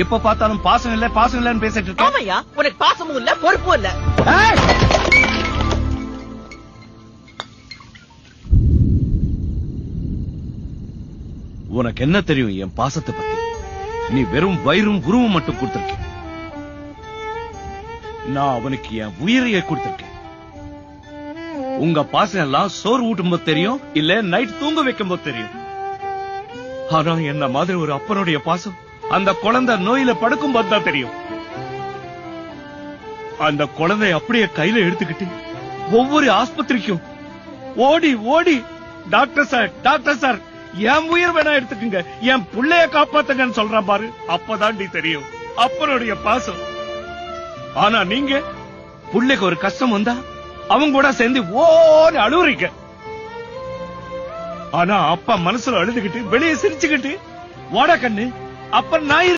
எப்ப பார்த்தாலும் பாசம் இல்லன்னு பேசிட்டு இருக்க. ஆமையா, உனக்கு பாசமும் இல்ல பொறுப்பும் இல்ல. உனக்கு என்ன தெரியும் என் பாசத்தை பத்தி? நீ வெறும் வயிறும் உருவம் மட்டும் கொடுத்திருக்க. நான் அவனுக்கு என் உயிரையே கொடுத்திருக்கேன். உங்க பாசம் எல்லாம் சோறு ஊட்டும் போது தெரியும், இல்ல நைட் தூங்க வைக்கும் போது தெரியும். ஆனா என்ன மாதிரி ஒரு அப்பனுடைய பாசம் அந்த குழந்தை நோயில படுக்கும் போது தான் தெரியும். அந்த குழந்தை அப்படியே கையில எடுத்துக்கிட்டு ஒவ்வொரு ஆஸ்பத்திரிக்கும் ஓடி ஓடி டாக்டர் சார் என் உயிர் வேணா எடுத்துக்குங்க, என் புள்ளைய காப்பாத்துங்கன்னு சொல்றான் பாரு. அப்பதான் தெரியும் அப்பனுடைய பாசம். ஆனா நீங்க புள்ளைக்கு ஒரு கஷ்டம் வந்தா அவங்க கூட சேர்ந்து ஓடி அழுவுறீங்க. ஆனா அப்பா மனசுல அழுதுகிட்டு வெளியே சிரிச்சுக்கிட்டு வாடா கண்ணு அப்ப நான்